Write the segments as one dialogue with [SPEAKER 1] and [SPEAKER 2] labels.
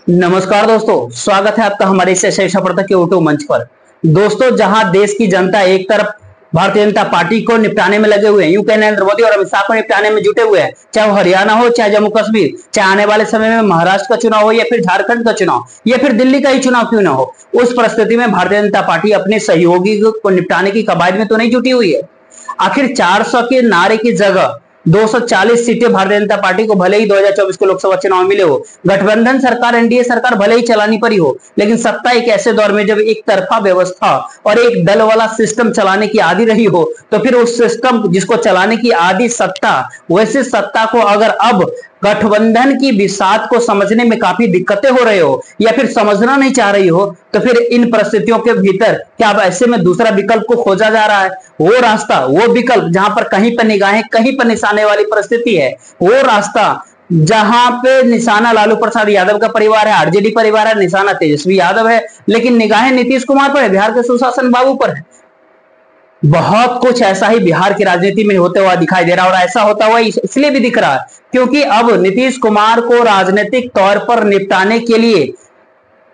[SPEAKER 1] नमस्कार दोस्तों, स्वागत है आपका हमारे इस सफलता के यूट्यूब मंच पर। दोस्तों, जहां देश की जनता एक तरफ भारतीय जनता पार्टी को निपटाने में लगे हुए हैं, यूं कह नरेंद्र मोदी और अमित शाह को निपटाने में जुटे हुए हैं, चाहे वो हरियाणा हो, चाहे जम्मू कश्मीर, चाहे आने वाले समय में महाराष्ट्र का चुनाव हो या फिर झारखंड का चुनाव या फिर दिल्ली का ही चुनाव क्यों ना हो, उस परिस्थिति में भारतीय जनता पार्टी अपने सहयोगी को निपटाने की कवायद में तो नहीं जुटी हुई है। आखिर 400 के नारे की जगह 240 सीटें भारतीय जनता पार्टी को भले ही 2024 के लोकसभा चुनाव में मिले हो, गठबंधन सरकार एनडीए सरकार भले ही चलानी पड़ी हो, लेकिन सत्ता एक ऐसे दौर में जब एक तरफा व्यवस्था और एक दल वाला सिस्टम चलाने की आदि रही हो, तो फिर उस सिस्टम जिसको चलाने की आदि सत्ता, वैसे सत्ता को अगर अब गठबंधन की बिसात को समझने में काफी दिक्कतें हो रही हो या फिर समझना नहीं चाह रही हो, तो फिर इन परिस्थितियों के भीतर क्या अब ऐसे में दूसरा विकल्प को खोजा जा रहा है? वो रास्ता, वो विकल्प जहां पर कहीं पर निगाहें कहीं पर निशाने वाली परिस्थिति है, वो रास्ता जहां पे निशाना लालू प्रसाद यादव का परिवार है, आरजेडी परिवार है, निशाना तेजस्वी यादव है, लेकिन निगाहें नीतीश कुमार पर है, बिहार के सुशासन बाबू पर है। बहुत कुछ ऐसा ही बिहार की राजनीति में होते हुआ दिखाई दे रहा है, और ऐसा होता हुआ इसलिए भी दिख रहा है क्योंकि अब नीतीश कुमार को राजनीतिक तौर पर निपटाने के लिए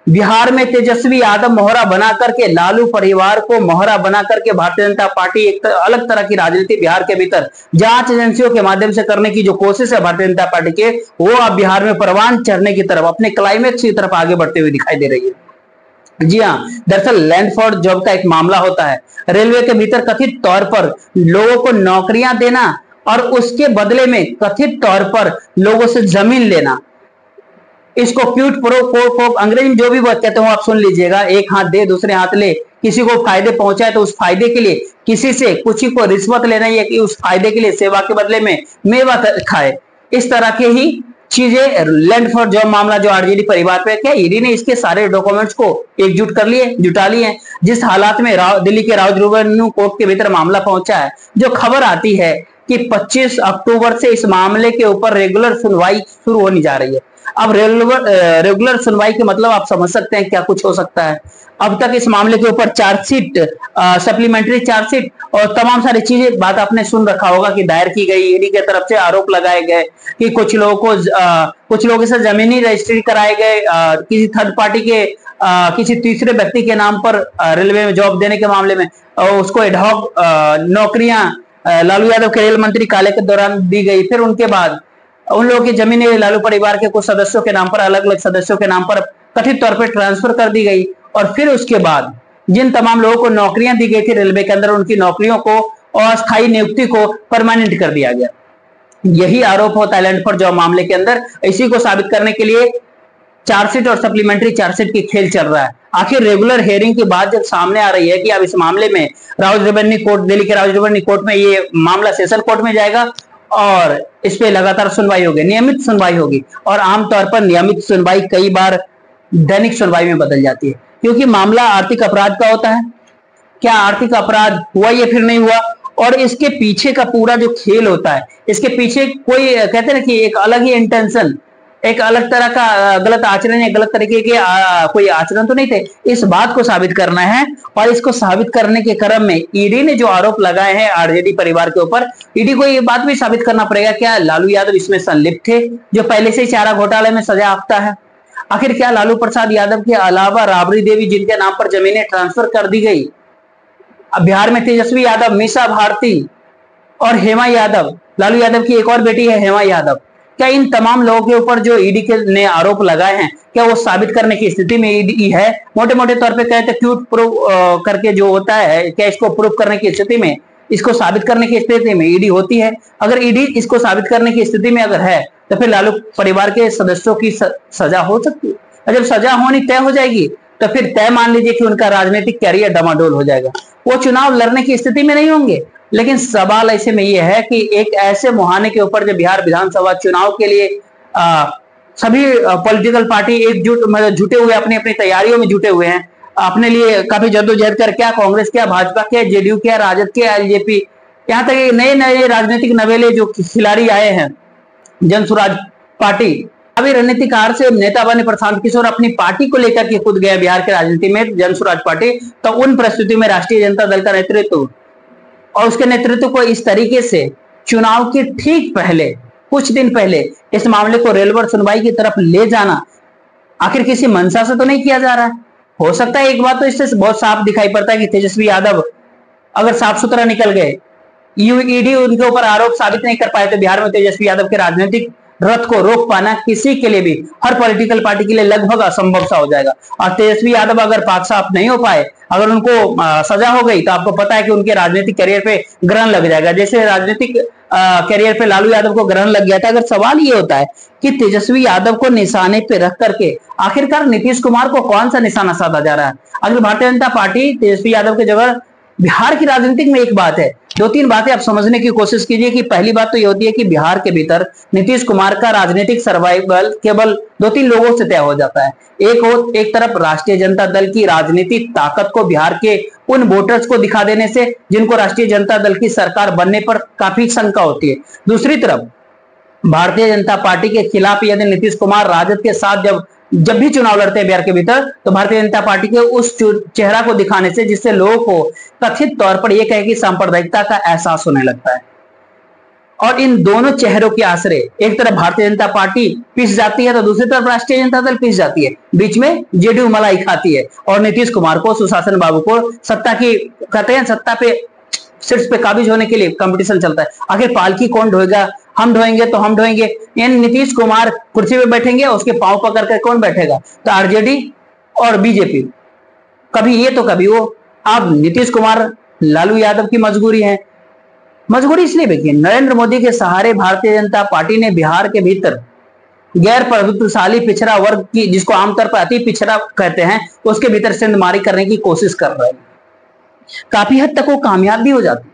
[SPEAKER 1] बिहार में तेजस्वी यादव मोहरा बना करके, लालू परिवार को मोहरा बना करके भारतीय जनता पार्टी एक अलग तरह की राजनीति बिहार के भीतर जांच एजेंसियों के माध्यम से करने की जो कोशिश है भारतीय जनता पार्टी के, वो अब बिहार में परवान चढ़ने की तरफ, अपने क्लाइमेक्स की तरफ आगे बढ़ते हुए दिखाई दे रही है। जी हाँ, दरअसल लैंड फॉर जॉब का एक मामला होता है। रेलवे के भीतर कथित तौर पर लोगों को नौकरियां देना और उसके बदले में कथित तौर पर लोगों से जमीन लेना, इसको क्यूट प्रो को अंग्रेजी में जो भी बात कहते हो आप सुन लीजिएगा। एक हाथ दे दूसरे हाथ ले, किसी को फायदे पहुंचाए तो उस फायदे के लिए किसी से कुछ ही को रिश्वत लेना या कि उस फायदे के लिए सेवा के बदले में मेवा खाए, इस तरह के ही चीजें लैंड फॉर जॉब मामला जो आरजेडी परिवार पे क्या, ईडी ने इसके सारे डॉक्यूमेंट्स को एकजुट कर लिए, जुटा लिए। जिस हालात में दिल्ली के राउज रेवेन्यू कोर्ट के भीतर मामला पहुंचा है, जो खबर आती है कि 25 अक्टूबर से इस मामले के ऊपर रेगुलर सुनवाई शुरू होने जा रही है। अब रेगुलर सुनवाई के मतलब आप समझ सकते हैं क्या कुछ हो सकता है। अब तक इस मामले के ऊपर चार्जशीट, सप्लीमेंट्री चार्जशीट और तमाम सारी चीजें बात आपने सुन रखा होगा कि दायर की गई, ईडी की तरफ से आरोप लगाए गए कि कुछ लोगों से जमीनी रजिस्ट्री कराए गए, किसी थर्ड पार्टी के किसी तीसरे व्यक्ति के नाम पर रेलवे में जॉब देने के मामले में उसको एडहॉक नौकरियां लालू यादव के रेल मंत्री काले के दौरान दी गई। फिर उनके बाद उन लोगों की जमीनें लालू परिवार के कुछ सदस्यों के नाम पर, अलग अलग सदस्यों के नाम पर कथित तौर पर ट्रांसफर कर दी गई। और फिर उसके बाद जिन तमाम लोगों को नौकरियां दी गई थी रेलवे के अंदर, उनकी नौकरियों को, अस्थायी नियुक्ति को परमानेंट कर दिया गया। यही आरोप होता है लैंड फॉर जॉब मामले के अंदर। इसी को साबित करने के लिए चार्जशीट और सप्लीमेंट्री चार्जशीट की खेल चल रहा है। आखिर रेगुलर हियरिंग की बात जब सामने आ रही है कि अब इस मामले में राउज रेवेन्यू कोर्ट, दिल्ली के राउज रेवेन्यू कोर्ट में ये मामला सेशन कोर्ट में जाएगा और इस पे लगातार सुनवाई होगी, नियमित सुनवाई होगी। और आमतौर पर नियमित सुनवाई कई बार दैनिक सुनवाई में बदल जाती है, क्योंकि मामला आर्थिक अपराध का होता है। क्या आर्थिक अपराध हुआ या फिर नहीं हुआ, और इसके पीछे का पूरा जो खेल होता है, इसके पीछे कोई कहते हैं ना कि एक अलग ही इंटेंशन, एक अलग तरह का गलत आचरण या गलत तरीके के कोई आचरण तो नहीं थे। इस बात को साबित करना है, और इसको साबित करने के क्रम में ईडी ने जो आरोप लगाए हैं आरजेडी परिवार के ऊपर, ईडी को ये बात भी साबित करना पड़ेगा क्या लालू यादव इसमें संलिप्त थे, जो पहले से ही चारा घोटाले में सजायाफ्ता है। आखिर क्या लालू प्रसाद यादव के अलावा राबड़ी देवी, जिनके नाम पर जमीनें ट्रांसफर कर दी गई, अब बिहार में तेजस्वी यादव, मीसा भारती और हेमा यादव, लालू यादव की एक और बेटी है हेमा यादव, क्या इन तमाम लोगों के ऊपर जो ईडी के ने आरोप लगाए हैं, क्या वो साबित करने की स्थिति में ईडी है? मोटे मोटे तौर पे कहते हैं क्यूट प्रूफ करके जो होता है, क्या इसको प्रूफ करने की स्थिति में, इसको साबित करने की स्थिति में ईडी होती है? अगर ईडी इसको साबित करने की स्थिति में अगर है, तो फिर लालू परिवार के सदस्यों की सजा हो सकती है, और जब सजा होनी तय हो जाएगी तो फिर तय मान लीजिए कि उनका राजनीतिक कैरियर डमाडोल हो जाएगा, वो चुनाव लड़ने की स्थिति में नहीं होंगे। लेकिन सवाल ऐसे में यह है कि एक ऐसे मुहाने के ऊपर जब बिहार विधानसभा चुनाव के लिए सभी पॉलिटिकल पार्टी एकजुट, मतलब जुटे हुए, अपनी अपनी तैयारियों में जुटे हुए हैं, अपने लिए काफी जद्दोजहद कर, क्या कांग्रेस, क्या भाजपा, क्या जेडीयू, क्या राजद, क्या एलजेपी, यहाँ तक नए नए राजनीतिक नवेले जो खिलाड़ी आए हैं, जनसुराज पार्टी, अभी रणनीतिकार से नेता बने प्रशांत किशोर अपनी पार्टी को लेकर के खुद गया बिहार की राजनीति में, जनसुराज पार्टी। तो उन परिस्थितियों में राष्ट्रीय जनता दल का नेतृत्व और उसके नेतृत्व को इस तरीके से चुनाव के ठीक पहले, कुछ दिन पहले इस मामले को रेलवे सुनवाई की तरफ ले जाना आखिर किसी मंशा से तो नहीं किया जा रहा है। हो सकता है एक बात तो इससे बहुत साफ दिखाई पड़ता है कि तेजस्वी यादव अगर साफ सुथरा निकल गए, ईडी उनके ऊपर आरोप साबित नहीं कर पाए, तो बिहार में तेजस्वी यादव के राजनीतिक रथ को रोक पाना किसी के लिए भी, हर पॉलिटिकल पार्टी के लिए लगभग असंभव सा हो जाएगा। और तेजस्वी यादव अगर पाक साफ नहीं हो पाए, अगर उनको सजा हो गई, तो आपको पता है कि उनके राजनीतिक करियर पे ग्रहण लग जाएगा, जैसे राजनीतिक करियर पे लालू यादव को ग्रहण लग गया था। अगर सवाल ये होता है कि तेजस्वी यादव को निशाने पे रख करके आखिरकार नीतीश कुमार को कौन सा निशाना साधा जा रहा है। अगर भारतीय जनता पार्टी तेजस्वी यादव की जगह, बिहार की राजनीतिक में एक बात है, दो तीन बातें आप समझने की कोशिश कीजिए कि पहली बात तो ये होती है कि बिहार के भीतर नीतीश कुमार का राजनीतिक सर्वाइवल केवल दो तीन लोगों से तय हो जाता है। एक तरफ राष्ट्रीय जनता दल की राजनीतिक ताकत को बिहार के उन वोटर्स को दिखा देने से जिनको राष्ट्रीय जनता दल की सरकार बनने पर काफी शंका होती है। दूसरी तरफ भारतीय जनता पार्टी के खिलाफ यदि नीतीश कुमार राजद के साथ जब भी चुनाव लड़ते हैं बिहार के भीतर, तो भारतीय जनता पार्टी के उस चेहरा को दिखाने से जिससे लोगों को कथित तौर पर यह कहे कि सांप्रदायिकता का एहसास होने लगता है। और इन दोनों चेहरों के आश्रय एक तरफ भारतीय जनता पार्टी पिस जाती है, तो दूसरी तरफ राष्ट्रीय जनता दल पिस जाती है, बीच में जेडीयू मलाई खाती है और नीतीश कुमार को, सुशासन बाबू को सत्ता की, कहते हैं सत्ता पे सीट्स पे काबिज होने के लिए कंपटीशन चलता है। आखिर पालकी कौन ढोएगा, हम ढोएंगे तो हम ढोएंगे, यानी नीतीश कुमार कुर्सी पे बैठेंगे, उसके पांव पकड़ कर कौन बैठेगा, तो आरजेडी और बीजेपी, कभी ये तो कभी वो। अब नीतीश कुमार, लालू यादव की मजबूरी है। मजबूरी इसलिए देखिए, नरेंद्र मोदी के सहारे भारतीय जनता पार्टी ने बिहार के भीतर गैर प्रभुत्वशाली पिछड़ा वर्ग की, जिसको आमतौर पर अति पिछड़ा कहते हैं, उसके भीतर सेंधमारी करने की कोशिश कर रहे हैं। काफी हद तक वो कामयाब भी हो जाती है।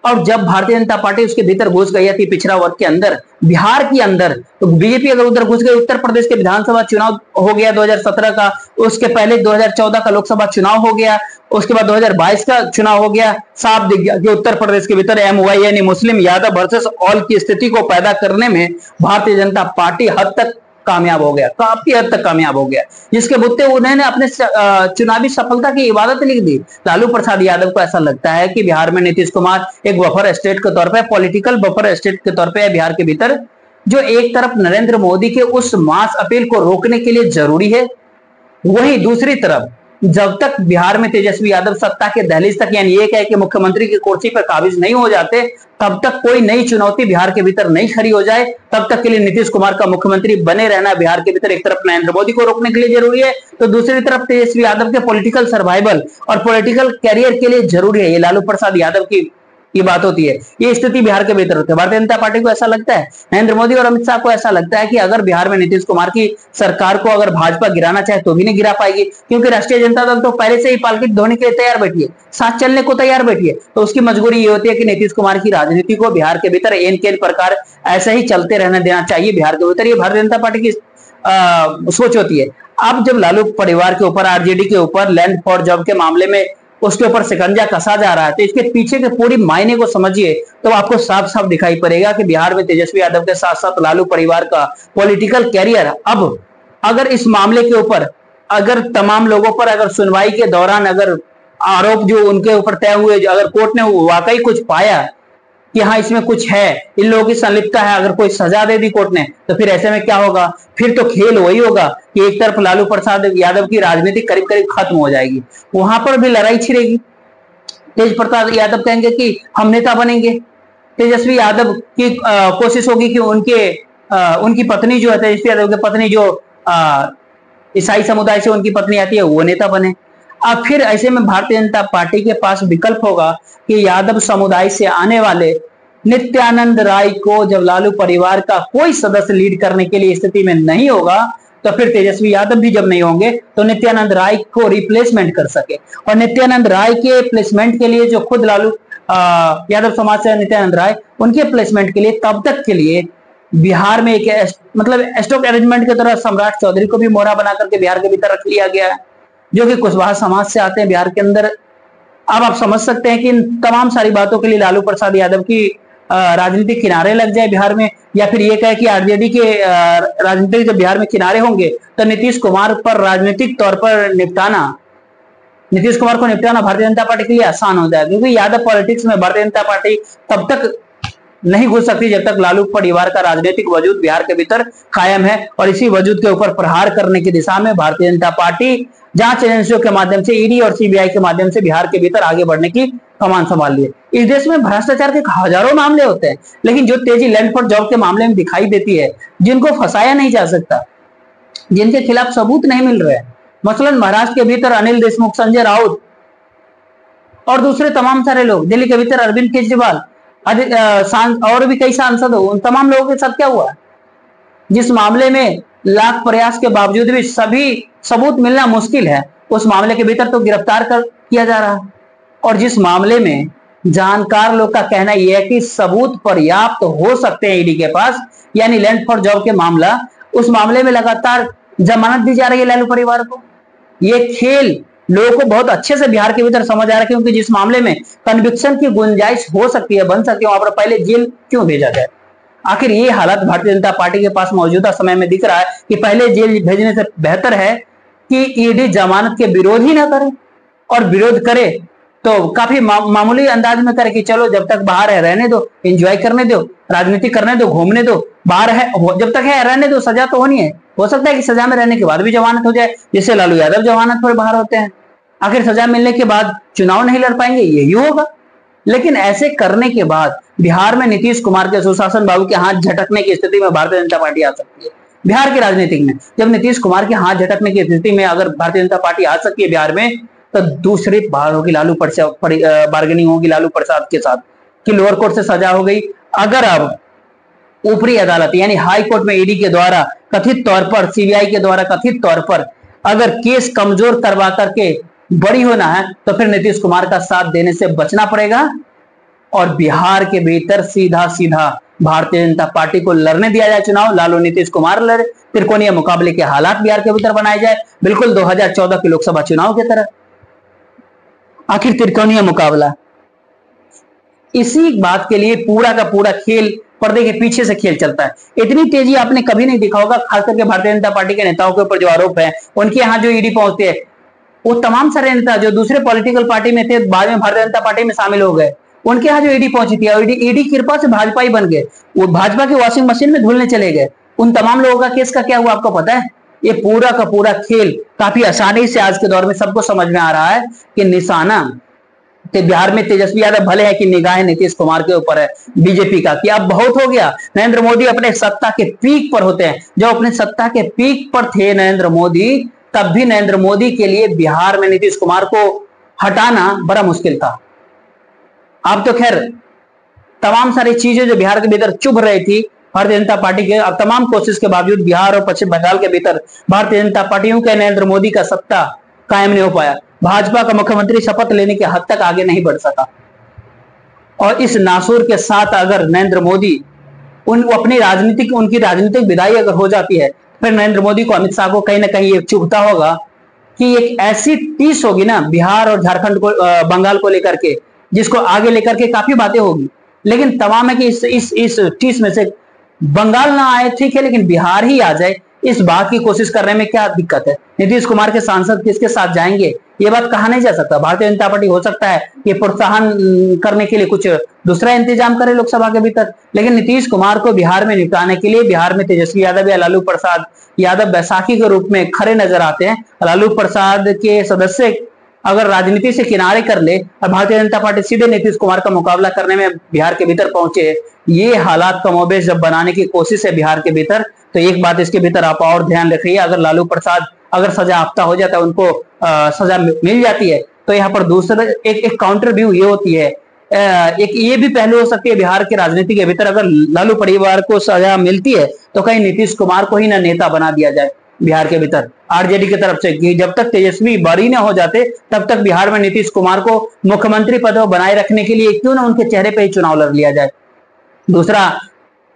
[SPEAKER 1] और जब भारतीय जनता पार्टी उसके भीतर घुस गई थी पिछड़ा वर्ग के अंदर, बिहार के अंदर, तो बीजेपी अगर उधर घुस गई, उत्तर प्रदेश के विधानसभा चुनाव हो गया 2017 का, उसके पहले 2014 का लोकसभा चुनाव हो गया, उसके बाद 2022 का चुनाव हो गया, साफ दिख गया कि उत्तर प्रदेश के भीतर एमवाई यानी मुस्लिम यादव वर्सेस ऑल की स्थिति को पैदा करने में भारतीय जनता पार्टी हद तक कामयाब हो गया, काफी हद तक कामयाब हो गया, जिसके बुत्ते उन्होंने अपने चुनावी सफलता की इबादत लिख दी। लालू प्रसाद यादव को ऐसा लगता है कि बिहार में नीतीश कुमार एक बफर स्टेट के तौर पर, पॉलिटिकल बफर स्टेट के तौर पर बिहार के भीतर, जो एक तरफ नरेंद्र मोदी के उस मास अपील को रोकने के लिए जरूरी है, वहीं दूसरी तरफ जब तक बिहार में तेजस्वी यादव सत्ता के दहलीज तक, यानी ये कहे कि मुख्यमंत्री की कुर्सी पर काबिज नहीं हो जाते, तब तक कोई नई चुनौती बिहार के भीतर नहीं खड़ी हो जाए, तब तक के लिए नीतीश कुमार का मुख्यमंत्री बने रहना बिहार के भीतर एक तरफ नरेंद्र मोदी को रोकने के लिए जरूरी है, तो दूसरी तरफ तेजस्वी यादव के पॉलिटिकल सर्वाइवल और पॉलिटिकल कैरियर के लिए जरूरी है। ये लालू प्रसाद यादव की ये बात होती है, ये स्थिति बिहार के भीतर होती है। भारतीय जनता पार्टी को ऐसा लगता है, नरेंद्र मोदी और अमित शाह को ऐसा लगता है कि अगर बिहार में नीतीश कुमार की सरकार को अगर भाजपा गिराना चाहे तो भी नहीं गिरा पाएगी, क्योंकि राष्ट्रीय जनता दल तो पहले से ही पालकी धोने के लिए तैयार बैठी है, साथ चलने को तैयार बैठी है। तो उसकी मजबूरी ये होती है कि नीतीश कुमार की राजनीति को बिहार के भीतर एन के प्रकार ऐसे ही चलते रहने देना चाहिए बिहार के भीतर, ये भारतीय जनता पार्टी की सोच होती है। अब जब लालू परिवार के ऊपर, आरजेडी के ऊपर लैंड फॉर जॉब के मामले में उसके ऊपर शिकंजा कसा जा रहा है, तो इसके पीछे के पूरी मायने को समझिए तो आपको साफ साफ दिखाई पड़ेगा कि बिहार में तेजस्वी यादव के साथ साथ लालू परिवार का पॉलिटिकल कैरियर, अब अगर इस मामले के ऊपर, अगर तमाम लोगों पर अगर सुनवाई के दौरान अगर आरोप जो उनके ऊपर तय हुए, अगर कोर्ट ने वाकई कुछ पाया कि हाँ इसमें कुछ है, इन लोगों की संलिप्तता है, अगर कोई सजा दे दी कोर्ट ने, तो फिर ऐसे में क्या होगा, फिर तो खेल वही होगा कि एक तरफ लालू प्रसाद यादव की राजनीति करीब करीब खत्म हो जाएगी, वहां पर भी लड़ाई छिड़ेगी। तेज प्रताप यादव कहेंगे कि हम नेता बनेंगे, तेजस्वी यादव की कोशिश होगी कि उनकी पत्नी जो है, तेजस्वी यादव की पत्नी जो ईसाई समुदाय से उनकी पत्नी आती है, वो नेता बने। अब फिर ऐसे में भारतीय जनता पार्टी के पास विकल्प होगा कि यादव समुदाय से आने वाले नित्यानंद राय को जब लालू परिवार का कोई सदस्य लीड करने के लिए स्थिति में नहीं होगा, तो फिर तेजस्वी यादव भी जब नहीं होंगे तो नित्यानंद राय को रिप्लेसमेंट कर सके। और नित्यानंद राय के प्लेसमेंट के लिए जो खुद लालू यादव समाज से नित्यानंद राय, उनके प्लेसमेंट के लिए तब तक के लिए बिहार में एक मतलब स्टॉक अरेंजमेंट की तरह सम्राट चौधरी को भी मोहरा बना करके बिहार के भीतर रख लिया गया है, जो कि कुशवाहा समाज से आते हैं बिहार के अंदर। अब आप समझ सकते हैं कि इन तमाम सारी बातों के लिए लालू प्रसाद यादव की राजनीतिक किनारे लग जाए बिहार में, या फिर ये कहे कि आरजेडी के राजनीतिक जब बिहार में किनारे होंगे तो नीतीश कुमार पर राजनीतिक तौर पर नीतीश कुमार को निपटाना भारतीय जनता पार्टी के लिए आसान हो जाएगा, क्योंकि यादव पॉलिटिक्स में भारतीय जनता पार्टी तब तक नहीं घुस सकती जब तक लालू परिवार का राजनीतिक वजूद बिहार के भीतर कायम है। और इसी वजूद के ऊपर प्रहार करने की दिशा में भारतीय जनता पार्टी जांच एजेंसियों के माध्यम से, ईडी और सीबीआई के माध्यम से बिहार के भीतर आगे बढ़ने की कमान संभाल ली है। इस देश में भ्रष्टाचार के हजारों मामले होते हैं, लेकिन जो तेजी लैंड फॉर जॉब के मामले में दिखाई देती है, जिनको फंसाया नहीं जा सकता, जिनके खिलाफ सबूत नहीं मिल रहे, मसलन महाराष्ट्र के भीतर अनिल देशमुख, संजय राउत और दूसरे तमाम सारे लोग, दिल्ली के भीतर अरविंद केजरीवाल और भी कई सांसद हो, उन तमाम लोगों के साथ क्या हुआ? जिस मामले में लाख प्रयास के बावजूद भी सभी सबूत मिलना मुश्किल है, उस मामले के भीतर तो गिरफ्तार किया जा रहा है। और जिस मामले में जानकार लोग का कहना यह है कि सबूत पर्याप्त हो सकते हैं ईडी के पास, यानी लैंड फॉर जॉब के मामला, उस मामले में लगातार जमानत दी जा रही है लालू परिवार को। ये खेल लोगों को बहुत अच्छे से बिहार के भीतर समझ आ रहा है, क्योंकि जिस मामले में कन्विक्शन की गुंजाइश हो सकती है, बन सकती है, वहां पर पहले जेल क्यों भेजा जाए? आखिर ये हालत भारतीय जनता पार्टी के पास मौजूदा समय में दिख रहा है कि पहले जेल भेजने से बेहतर है कि ईडी जमानत के विरोध ही ना करे, और विरोध करे तो काफी मामूली अंदाज में करे कि चलो जब तक बाहर है रहने दो, एंजॉय करने दो, राजनीति करने दो, घूमने दो, बाहर है जब तक है रहने दो, सजा तो होनी है। हो सकता है कि सजा में रहने के बाद भी जमानत हो जाए, जिससे लालू यादव जमानत पर बाहर होते हैं। आखिर सजा मिलने के बाद चुनाव नहीं लड़ पाएंगे, यही होगा। लेकिन ऐसे करने के बाद बिहार में नीतीश कुमार के सुशासन बाबू के हाथ झटकने की स्थिति में भारतीय जनता पार्टी आ सकती है। बिहार की राजनीति में जब नीतीश कुमार के हाथ झटकने की स्थिति में अगर भारतीय जनता पार्टी आ सकती है बिहार में, तो दूसरी बार होगी बार्गेनिंग होगी लालू प्रसाद के साथ कि लोअर कोर्ट से सजा हो गई। अगर अब ऊपरी अदालत यानी हाई कोर्ट में ईडी के द्वारा कथित तौर पर, सीबीआई के द्वारा कथित तौर पर अगर केस कमजोर करवा करके बड़ी होना है, तो फिर नीतीश कुमार का साथ देने से बचना पड़ेगा और बिहार के भीतर सीधा सीधा भारतीय जनता पार्टी को लड़ने दिया जाए चुनाव। लालू नीतीश कुमार लड़े, त्रिकोणीय मुकाबले के हालात बिहार के भीतर बनाए जाए, बिल्कुल 2014 के लोकसभा चुनाव की तरह। आखिर त्रिकोणीय मुकाबला, इसी बात के लिए पूरा का पूरा खेल पर्दे के पीछे से खेल चलता है। इतनी तेजी आपने कभी नहीं देखा होगा, खास करके भारतीय जनता पार्टी के नेताओं के ऊपर जो आरोप है, उनके यहाँ जो ईडी पहुंचते हैं, वो तमाम सारे नेता जो दूसरे पॉलिटिकल पार्टी में थे, बाद में भारतीय जनता पार्टी में शामिल हो गए, उनके यहाँ जो ईडी पहुंची थी, ईडी कृपा से भाजपा ही बन गए, वो भाजपा की वॉशिंग मशीन में धुलने चले गए। उन तमाम लोगों का केस का क्या हुआ आपको पता है? ये पूरा का पूरा खेल काफी आसानी से आज के दौर में सबको समझ में आ रहा है कि निशाना बिहार में तेजस्वी यादव भले है कि निगाहें नीतीश कुमार के ऊपर है बीजेपी का, कि अब बहुत हो गया। नरेंद्र मोदी अपने सत्ता के पीक पर होते हैं, जब अपने सत्ता के पीक पर थे नरेंद्र मोदी, तब भी नरेंद्र मोदी के लिए बिहार में नीतीश कुमार को हटाना बड़ा मुश्किल था। अब तो खैर तमाम सारी चीजें जो बिहार के भीतर चुभ रही थी भारतीय जनता पार्टी के, अब तमाम कोशिश के बावजूद बिहार और पश्चिम बंगाल के भीतर भारतीय जनता पार्टियों के नरेंद्र मोदी का सत्ता कायम नहीं हो पाया। भाजपा का मुख्यमंत्री शपथ लेने के हद तक आगे नहीं बढ़ सका। और इस नासूर के साथ अगर नरेंद्र मोदी उनकी राजनीतिक विदाई अगर हो जाती है, फिर नरेंद्र मोदी को, अमित शाह को कहीं ना कहीं ये चुभता होगा कि एक ऐसी टीस होगी ना बिहार और झारखंड को, बंगाल को लेकर के, जिसको आगे लेकर के काफी बातें होगी। लेकिन तमाम है कि इस टीस में से बंगाल ना आए ठीक है, लेकिन बिहार ही आ जाए, इस बात की कोशिश करने में क्या दिक्कत है? नीतीश कुमार के सांसद किसके साथ जाएंगे, ये बात कहा नहीं जा सकता। भारतीय जनता पार्टी हो सकता है कि प्रोत्साहन करने के लिए कुछ दूसरा इंतजाम करे लोकसभा के भीतर, लेकिन नीतीश कुमार को बिहार में निपटाने के लिए बिहार में तेजस्वी यादव या लालू प्रसाद यादव बैसाखी के रूप में खड़े नजर आते हैं। लालू प्रसाद के सदस्य अगर राजनीति से किनारे कर ले और भारतीय जनता पार्टी सीधे नीतीश कुमार का मुकाबला करने में बिहार के भीतर पहुंचे, ये हालात कमोबेश जब बनाने की कोशिश है बिहार के भीतर, तो एक बात इसके भीतर आप और ध्यान रखिए, अगर लालू प्रसाद अगर सजा याफ्ता हो जाता है, उनको सजा मिल जाती है, तो यहाँ पर दूसरा एक काउंटर व्यू ये होती है, एक ये भी पहलू हो सकती है बिहार की राजनीति के भीतर, अगर लालू परिवार को सजा मिलती है तो कहीं नीतीश कुमार को ही ना नेता बना दिया जाए बिहार के भीतर आरजेडी की तरफ से, कि जब तक तेजस्वी बरी न हो जाते तब तक बिहार में नीतीश कुमार को मुख्यमंत्री पद पर बनाए रखने के लिए क्यों ना उनके चेहरे पे ही चुनाव लड़ लिया जाए। दूसरा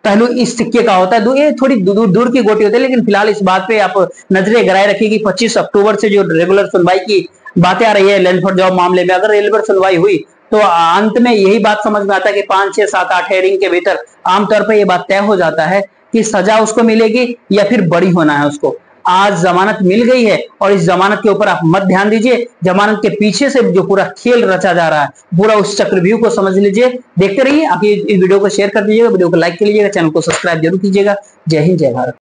[SPEAKER 1] पहलू इस सिक्के का होता है, ये थोड़ी दूर की गोटी होती है, लेकिन फिलहाल इस बात पे आप नजरें गड़ाए रखिए कि 25 अक्टूबर से जो रेगुलर सुनवाई की बातें आ रही है लैंड फॉर जॉब मामले में, अगर रेगुलर सुनवाई हुई तो अंत में यही बात समझ में आता है कि 5, 6, 7, 8 हेयरिंग के भीतर आमतौर पर यह बात तय हो जाता है कि सजा उसको मिलेगी या फिर बरी होना है उसको। आज जमानत मिल गई है और इस जमानत के ऊपर आप मत ध्यान दीजिए। जमानत के पीछे से जो पूरा खेल रचा जा रहा है, पूरा उस चक्रव्यूह को समझ लीजिए। देखते रहिए। आप इस वीडियो को शेयर कर दीजिएगा, वीडियो को लाइक कर लीजिएगा, चैनल को सब्सक्राइब जरूर कीजिएगा। जय हिंद, जय भारत।